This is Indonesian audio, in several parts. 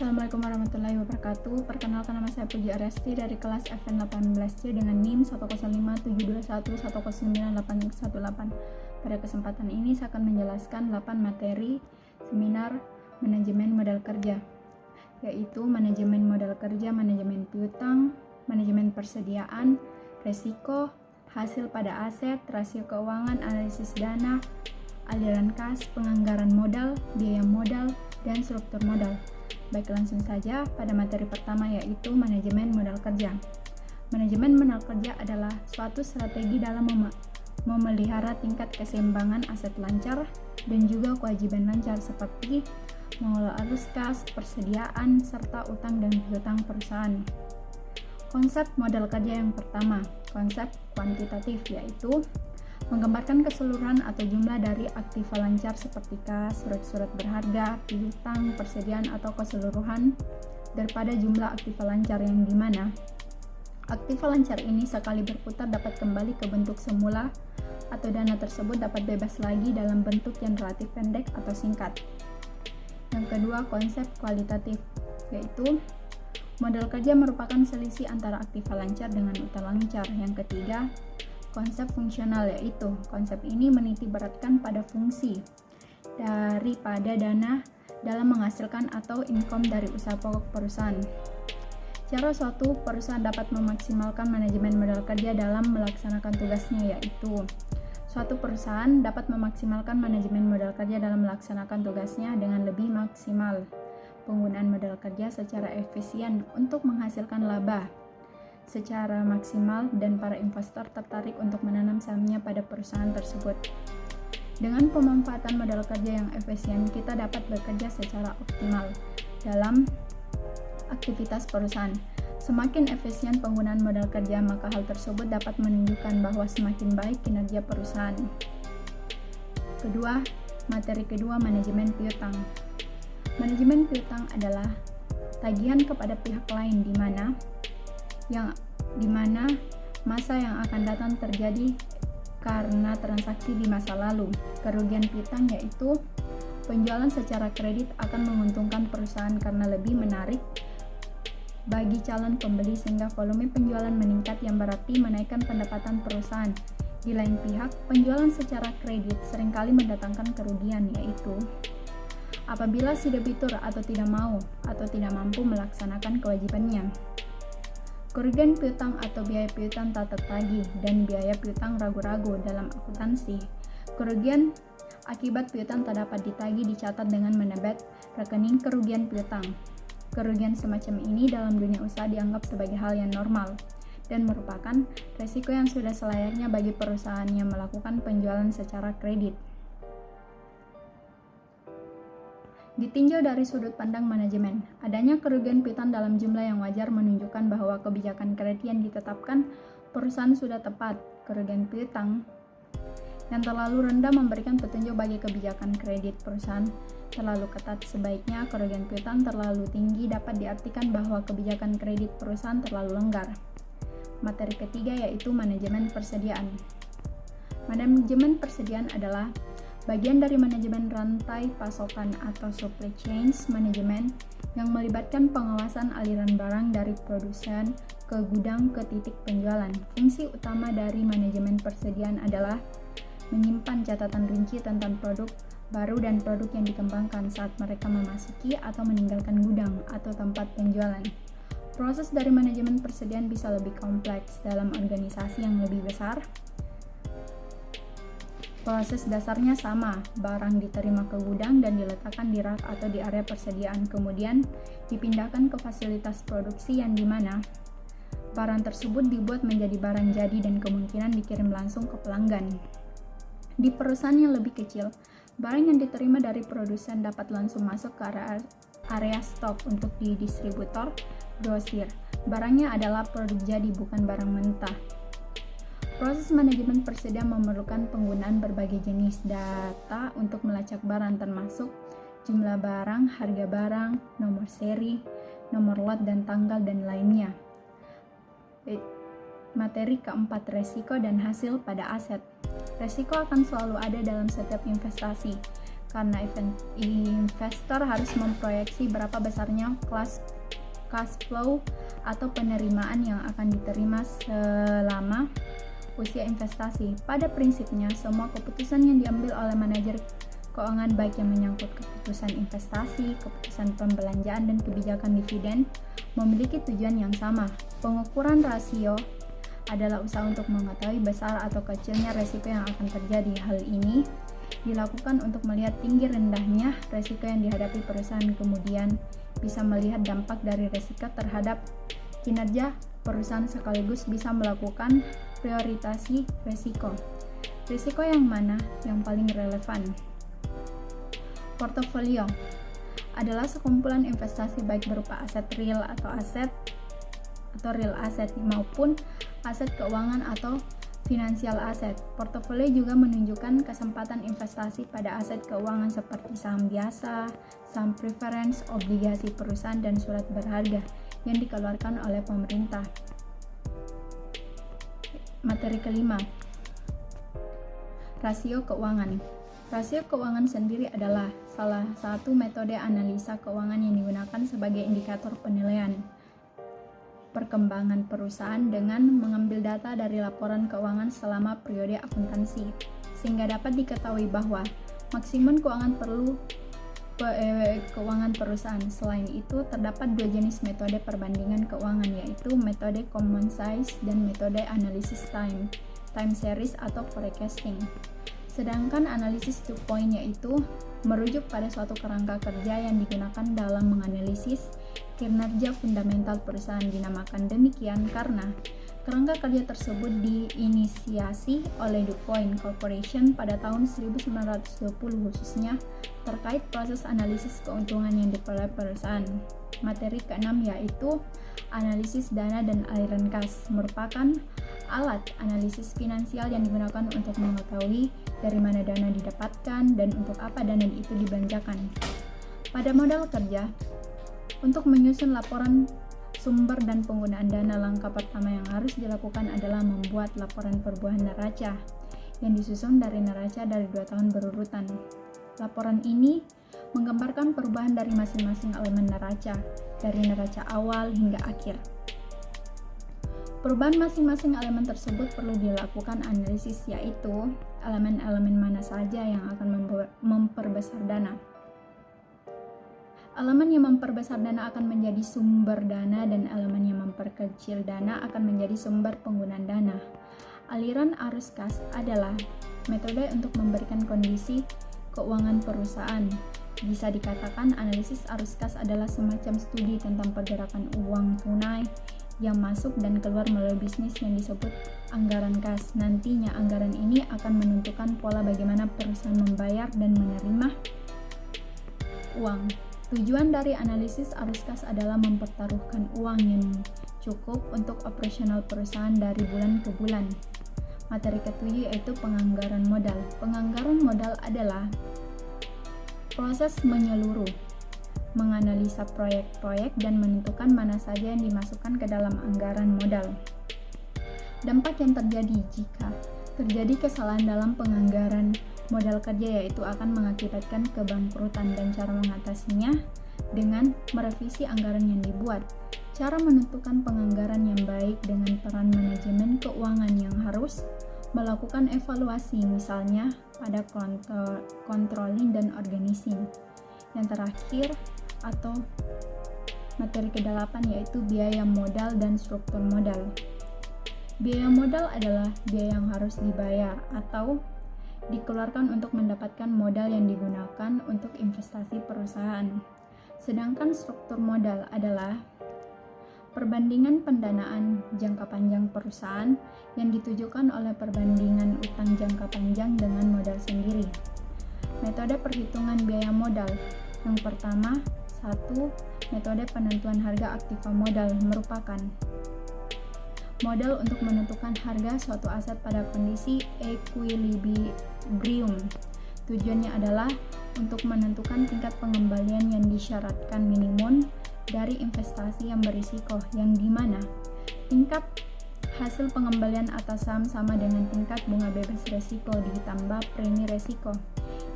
Assalamualaikum warahmatullahi wabarakatuh. Perkenalkan, nama saya Puji Aresti dari kelas FN18C dengan NIM 1057211098818. Pada kesempatan ini saya akan menjelaskan 8 materi seminar manajemen modal kerja, yaitu manajemen modal kerja, manajemen piutang, manajemen persediaan, resiko, hasil pada aset, rasio keuangan, analisis dana, aliran kas, penganggaran modal, biaya modal, dan struktur modal. Baik, langsung saja pada materi pertama, yaitu manajemen modal kerja. Manajemen modal kerja adalah suatu strategi dalam memelihara tingkat keseimbangan aset lancar dan juga kewajiban lancar seperti mengelola arus kas, persediaan, serta utang dan piutang perusahaan. Konsep modal kerja yang pertama, konsep kuantitatif, yaitu menggambarkan keseluruhan atau jumlah dari aktiva lancar seperti kas, surat-surat berharga, piutang, persediaan, atau keseluruhan daripada jumlah aktiva lancar yang dimana aktiva lancar ini sekali berputar dapat kembali ke bentuk semula atau dana tersebut dapat bebas lagi dalam bentuk yang relatif pendek atau singkat. Yang kedua, konsep kualitatif, yaitu modal kerja merupakan selisih antara aktiva lancar dengan utang lancar. Yang ketiga, konsep fungsional, yaitu konsep ini menitik beratkan pada fungsi daripada dana dalam menghasilkan atau income dari usaha pokok perusahaan. Cara suatu perusahaan dapat memaksimalkan manajemen modal kerja dalam melaksanakan tugasnya, yaitu suatu perusahaan dapat memaksimalkan manajemen modal kerja dalam melaksanakan tugasnya dengan lebih maksimal penggunaan modal kerja secara efisien untuk menghasilkan laba secara maksimal dan para investor tertarik untuk menanam sahamnya pada perusahaan tersebut. Dengan pemanfaatan modal kerja yang efisien, kita dapat bekerja secara optimal dalam aktivitas perusahaan. Semakin efisien penggunaan modal kerja, maka hal tersebut dapat menunjukkan bahwa semakin baik kinerja perusahaan. Kedua, materi kedua, manajemen piutang. Manajemen piutang adalah tagihan kepada pihak lain di mana masa yang akan datang terjadi karena transaksi di masa lalu. Kerugian piutang yaitu penjualan secara kredit akan menguntungkan perusahaan karena lebih menarik bagi calon pembeli sehingga volume penjualan meningkat yang berarti menaikkan pendapatan perusahaan. Di lain pihak, penjualan secara kredit seringkali mendatangkan kerugian, yaitu apabila si debitur atau tidak mau atau tidak mampu melaksanakan kewajibannya. Kerugian piutang atau biaya piutang tak tertagih dan biaya piutang ragu-ragu dalam akuntansi. Kerugian akibat piutang tak dapat ditagih dicatat dengan menebet rekening kerugian piutang. Kerugian semacam ini dalam dunia usaha dianggap sebagai hal yang normal dan merupakan resiko yang sudah selayaknya bagi perusahaan yang melakukan penjualan secara kredit. Ditinjau dari sudut pandang manajemen, adanya kerugian piutang dalam jumlah yang wajar menunjukkan bahwa kebijakan kredit yang ditetapkan perusahaan sudah tepat. Kerugian piutang yang terlalu rendah memberikan petunjuk bagi kebijakan kredit perusahaan terlalu ketat. Sebaiknya kerugian piutang terlalu tinggi dapat diartikan bahwa kebijakan kredit perusahaan terlalu longgar. Materi ketiga yaitu manajemen persediaan. Manajemen persediaan adalah bagian dari manajemen rantai pasokan atau supply chain management yang melibatkan pengawasan aliran barang dari produsen ke gudang ke titik penjualan. Fungsi utama dari manajemen persediaan adalah menyimpan catatan rinci tentang produk baru dan produk yang dikembangkan saat mereka memasuki atau meninggalkan gudang atau tempat penjualan. Proses dari manajemen persediaan bisa lebih kompleks dalam organisasi yang lebih besar. Proses dasarnya sama, barang diterima ke gudang dan diletakkan di rak atau di area persediaan, kemudian dipindahkan ke fasilitas produksi yang dimana barang tersebut dibuat menjadi barang jadi dan kemungkinan dikirim langsung ke pelanggan. Di perusahaan yang lebih kecil, barang yang diterima dari produsen dapat langsung masuk ke area stok untuk di distributor, grosir. Barangnya adalah produk jadi, bukan barang mentah. Proses manajemen persediaan memerlukan penggunaan berbagai jenis data untuk melacak barang, termasuk jumlah barang, harga barang, nomor seri, nomor lot dan tanggal, dan lainnya. Materi keempat, resiko dan hasil pada aset. Resiko akan selalu ada dalam setiap investasi, karena investor harus memproyeksi berapa besarnya cash flow atau penerimaan yang akan diterima selama usia investasi. Pada prinsipnya, semua keputusan yang diambil oleh manajer keuangan baik yang menyangkut keputusan investasi, keputusan pembelanjaan, dan kebijakan dividen memiliki tujuan yang sama. Pengukuran rasio adalah usaha untuk mengetahui besar atau kecilnya resiko yang akan terjadi. Hal ini dilakukan untuk melihat tinggi rendahnya resiko yang dihadapi perusahaan, kemudian bisa melihat dampak dari resiko terhadap kinerja perusahaan, sekaligus bisa melakukan prioritasi resiko. Risiko yang mana yang paling relevan? Portofolio adalah sekumpulan investasi baik berupa aset real atau real aset maupun aset keuangan atau finansial aset. Portofolio juga menunjukkan kesempatan investasi pada aset keuangan seperti saham biasa, saham preference, obligasi perusahaan, dan surat berharga yang dikeluarkan oleh pemerintah. Materi kelima, rasio keuangan. Rasio keuangan sendiri adalah salah satu metode analisa keuangan yang digunakan sebagai indikator penilaian perkembangan perusahaan dengan mengambil data dari laporan keuangan selama periode akuntansi, sehingga dapat diketahui bahwa maksimum keuangan perusahaan. Selain itu, terdapat dua jenis metode perbandingan keuangan, yaitu metode common size dan metode analisis time series atau forecasting. Sedangkan analisis 2 point yaitu merujuk pada suatu kerangka kerja yang digunakan dalam menganalisis kinerja fundamental perusahaan. Dinamakan demikian karena kerangka kerja tersebut diinisiasi oleh DuPont Corporation pada tahun 1920 khususnya terkait proses analisis keuntungan yang diperoleh perusahaan. Materi keenam yaitu analisis dana dan aliran kas, merupakan alat analisis finansial yang digunakan untuk mengetahui dari mana dana didapatkan dan untuk apa dana itu dibelanjakan. Pada modal kerja, untuk menyusun laporan sumber dan penggunaan dana, langkah pertama yang harus dilakukan adalah membuat laporan perubahan neraca yang disusun dari neraca dari 2 tahun berurutan. Laporan ini menggambarkan perubahan dari masing-masing elemen neraca, dari neraca awal hingga akhir. Perubahan masing-masing elemen tersebut perlu dilakukan analisis, yaitu elemen-elemen mana saja yang akan memperbesar dana. Elemen yang memperbesar dana akan menjadi sumber dana dan elemen yang memperkecil dana akan menjadi sumber penggunaan dana. Aliran arus kas adalah metode untuk memberikan kondisi keuangan perusahaan. Bisa dikatakan analisis arus kas adalah semacam studi tentang pergerakan uang tunai yang masuk dan keluar melalui bisnis yang disebut anggaran kas. Nantinya anggaran ini akan menentukan pola bagaimana perusahaan membayar dan menerima uang. Tujuan dari analisis arus kas adalah mempertaruhkan uang yang cukup untuk operasional perusahaan dari bulan ke bulan. Materi ketujuh yaitu penganggaran modal. Penganggaran modal adalah proses menyeluruh, menganalisa proyek-proyek dan menentukan mana saja yang dimasukkan ke dalam anggaran modal. Dampak yang terjadi jika terjadi kesalahan dalam penganggaran modal kerja yaitu akan mengakibatkan kebangkrutan, dan cara mengatasinya dengan merevisi anggaran yang dibuat. Cara menentukan penganggaran yang baik dengan peran manajemen keuangan yang harus melakukan evaluasi, misalnya pada controlling dan organizing. Yang terakhir atau materi ke-8 yaitu biaya modal dan struktur modal. Biaya modal adalah biaya yang harus dibayar atau dikeluarkan untuk mendapatkan modal yang digunakan untuk investasi perusahaan. Sedangkan struktur modal adalah perbandingan pendanaan jangka panjang perusahaan yang ditujukan oleh perbandingan utang jangka panjang dengan modal sendiri. Metode perhitungan biaya modal. Yang pertama, 1. Metode penentuan harga aktiva modal merupakan modal untuk menentukan harga suatu aset pada kondisi equilibrium. Tujuannya adalah untuk menentukan tingkat pengembalian yang disyaratkan minimum dari investasi yang berisiko, yang dimana tingkat hasil pengembalian atas saham sama dengan tingkat bunga bebas resiko ditambah premi resiko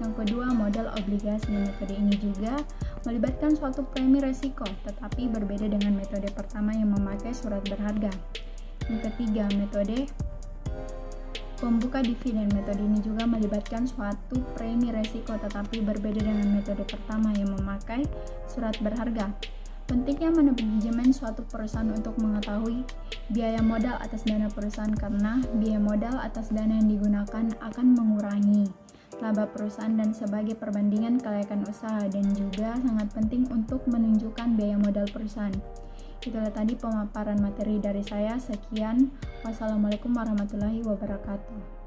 Yang kedua, modal obligasi. Metode ini juga melibatkan suatu premi resiko, tetapi berbeda dengan metode pertama yang memakai surat berharga. Yang ketiga, metode pembuka dividen. Metode ini juga melibatkan suatu premi resiko, tetapi berbeda dengan metode pertama yang memakai surat berharga. Pentingnya manajemen suatu perusahaan untuk mengetahui biaya modal atas dana perusahaan, karena biaya modal atas dana yang digunakan akan mengurangi laba perusahaan dan sebagai perbandingan kelayakan usaha, dan juga sangat penting untuk menunjukkan biaya modal perusahaan. Itulah tadi pemaparan materi dari saya. Sekian. Wassalamualaikum warahmatullahi wabarakatuh.